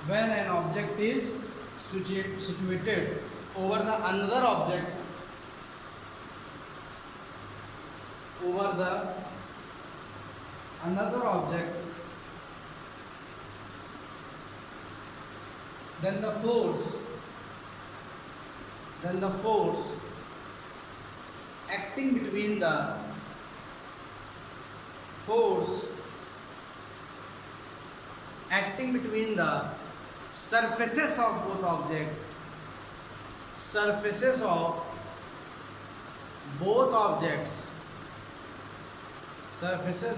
when an object is situated over the another object, over the another object, then the force acting between the surfaces of both objects, surfaces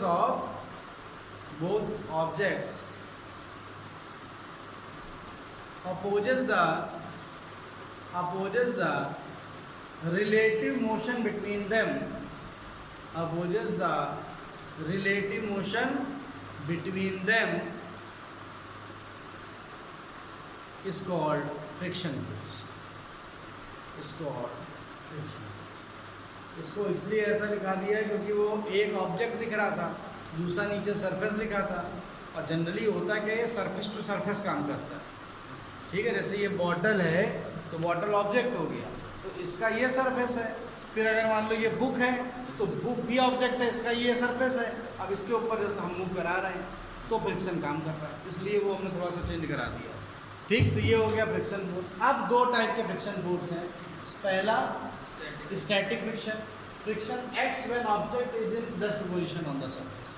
of both objects opposes the relative motion between them, is called friction force. इसको इसलिए ऐसा लिखा दिया है क्योंकि वो एक object दिख रहा था, दूसरा नीचे सरफेस लिखा था, और जनरली होता है कि ये सरफेस टू सरफेस काम करता है। ठीक है, जैसे ये बॉटल है तो बॉटल ऑब्जेक्ट हो गया, तो इसका ये सरफेस है। फिर अगर मान लो ये बुक है तो बुक भी ऑब्जेक्ट है, इसका ये सरफेस है। अब इसके ऊपर जैसे हम मूव करा रहे हैं तो फ्रिक्शन काम कर रहा है, इसलिए वो हमने थोड़ा सा चेंज करा दिया। ठीक, तो ये हो गया फ्रिक्शन फोर्स। अब दो टाइप के फ्रिक्शन फोर्स हैं। पहला static friction acts when object is in rest position on the surface.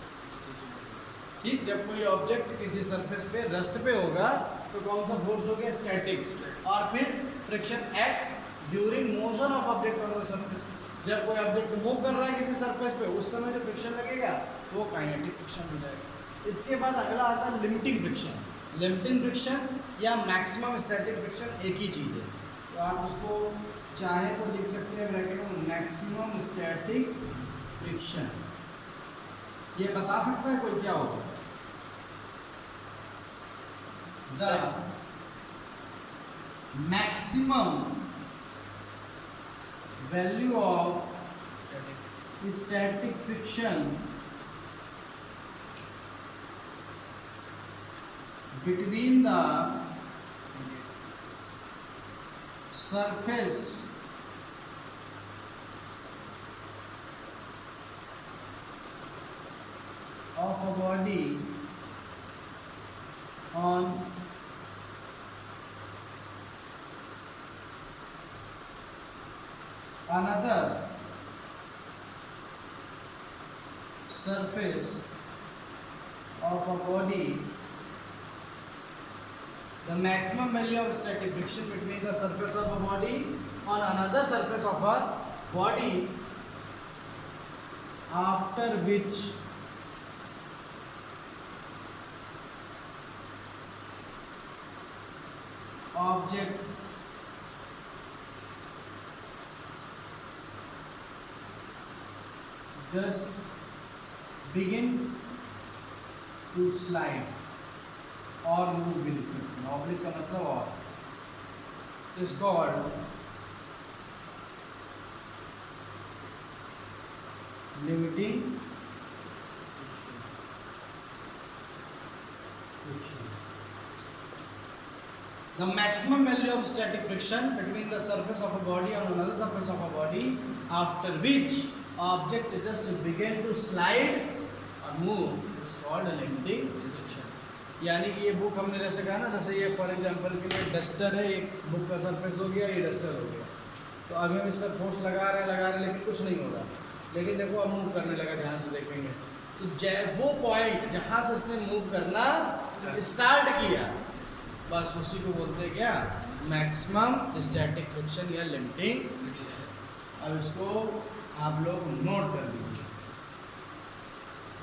ठीक, जब कोई ऑब्जेक्ट किसी सरफेस पे रेस्ट पे होगा तो कौन सा फोर्स हो गया? स्टैटिक। और फिर friction acts during motion of object on the surface. जब कोई ऑब्जेक्ट मूव कर रहा है किसी सरफेस पे, उस समय जो फ्रिक्शन लगेगा वो काइनेटिक फ्रिक्शन हो जाएगा। इसके बाद अगला आता है लिमिटिंग फ्रिक्शन। लिमिटिंग फ्रिक्शन या मैक्सिमम स्टैटिक फ्रिक्शन एक ही चीज़ है, तो आप उसको चाहे तो लिख सकते हैं ब्रैकेट में मैक्सिमम स्टैटिक फ्रिक्शन। ये बता सकता है कोई क्या होगा? The maximum value of static friction between the surface of a body on another surface of a body, the maximum value of static friction between the surface of a body on another surface of a body, after which object just begin to slide, और move भी लिख सकते हैं, oblique का मतलब और, is called limiting friction. The maximum value of static friction between the surface of a body and another surface of a body, after which object just begin to slide or move, is called a limiting friction। यानी कि ये book हमने जैसे कहा ना, जैसे ये for example के लिए डस्टर है, एक बुक का सरफेस हो गया, ये डस्टर हो गया, तो अभी हम इस पर फोर्स लगा रहे हैं लेकिन कुछ नहीं हो रहा। लेकिन देखो अब मूव करने लगा, ध्यान से देखेंगे तो वो पॉइंट जहाँ से इसने मूव करना स्टार्ट किया, बस उसी को बोलते हैं क्या? मैक्सिमम स्टैटिक फ्रिक्शन या लिमिटिंग फ्रिक्शन। अब इसको आप लोग नोट कर लीजिए,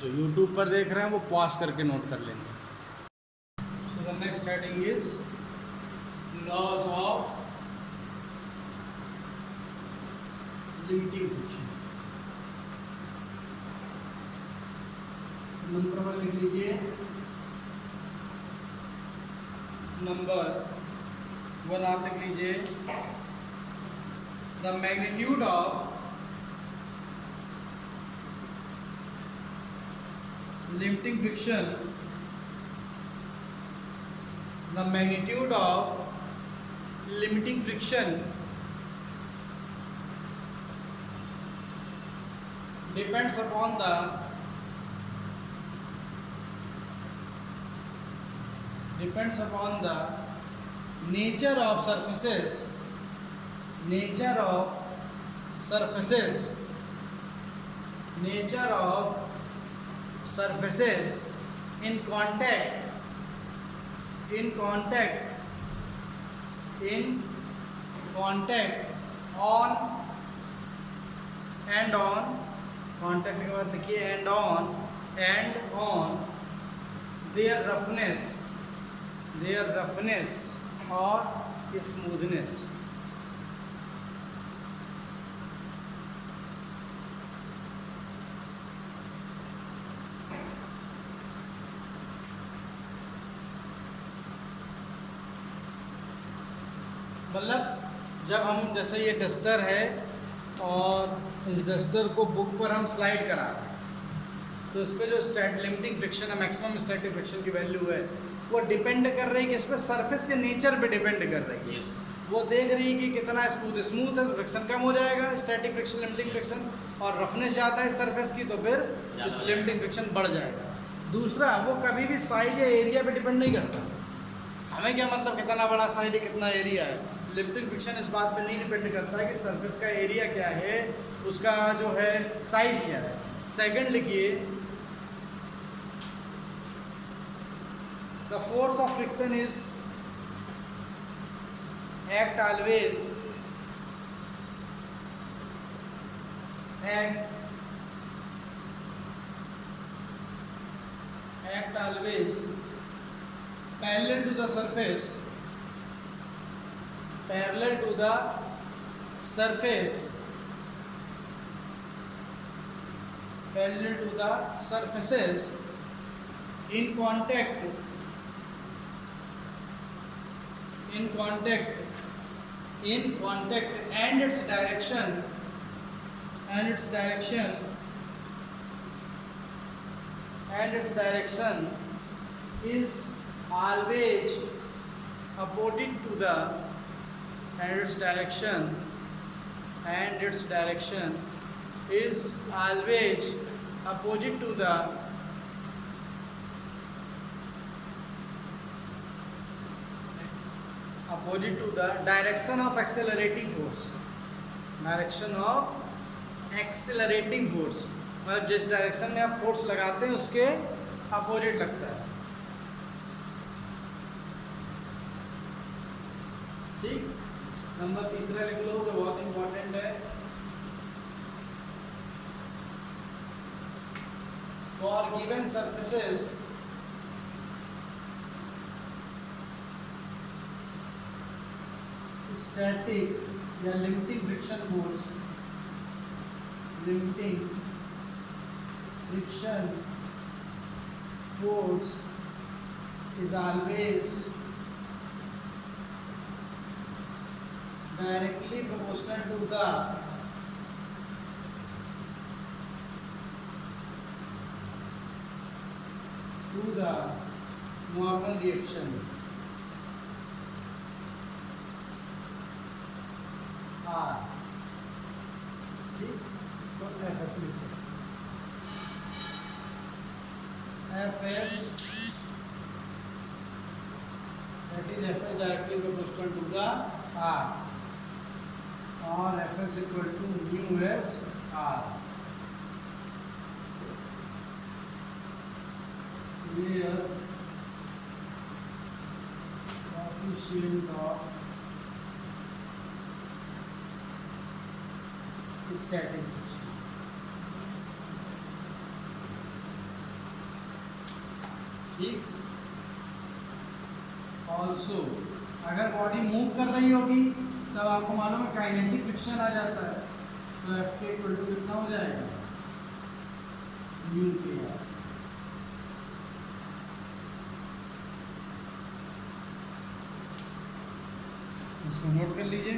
जो YouTube पर देख रहे हैं वो पॉज करके नोट कर लेंगे। So the next heading is laws of limiting friction। Number पर लिख लीजिए, नंबर 1 आप लिख लीजिए, the magnitude of limiting friction the magnitude of limiting friction depends upon the nature of surfaces in contact on contact के बाद लिखिए and on their roughness or smoothness. मतलब जब हम जैसे ये डस्टर है और इस डस्टर को बुक पर हम स्लाइड करा रहे हैं तो इस पर जो लिमिटिंग फ्रिक्शन है, मैक्सिमम स्टैटिक फ्रिक्शन की वैल्यू है, वो डिपेंड कर रही है कि इस पर सरफेस के नेचर पे डिपेंड कर रही है। वो देख रही है कि कितना स्मूथ है तो फ्रिक्शन कम हो जाएगा, स्टैटिक फ्रिक्शन लिमिटिंग फ्रिक्शन, और रफनेस ज़्यादा है सरफेस की तो फिर इस लिमिटिंग फ्रिक्शन बढ़ जाएगा। दूसरा, वो कभी भी साइज या एरिया पे डिपेंड नहीं करता। हमें क्या मतलब कितना बड़ा साइड है कितना एरिया है, लिमिटिंग फ्रिक्शन इस बात पे नहीं डिपेंड करता है कि सरफेस का एरिया क्या है, उसका जो है साइज क्या है। सेकंड लिखिए, the force of friction is act always parallel to the surface surfaces in contact and its direction is always opposite to the direction of accelerating force। मतलब जिस डायरेक्शन में आप फोर्स लगाते हैं उसके अपोजिट लगता है। ठीक, नंबर तीसरा लिख लो जो बहुत इंपॉर्टेंट है। फॉर गिवन सरफेसेस स्टैटिक या limiting friction force is always directly proportional to the normal reaction R। ठीक, इसको FS लिख सकते हैं। FS that is FS directly proportional to the R और FS equal to mu S R। Where coefficient of static friction. ठीक, also अगर body move कर रही होगी तब आपको मालूम है काइनेटिक फ्रिक्शन आ जाता है, तो एफ के इक्वल टू कितना हो जाएगा, म्यू के। इसको नोट कर लीजिए।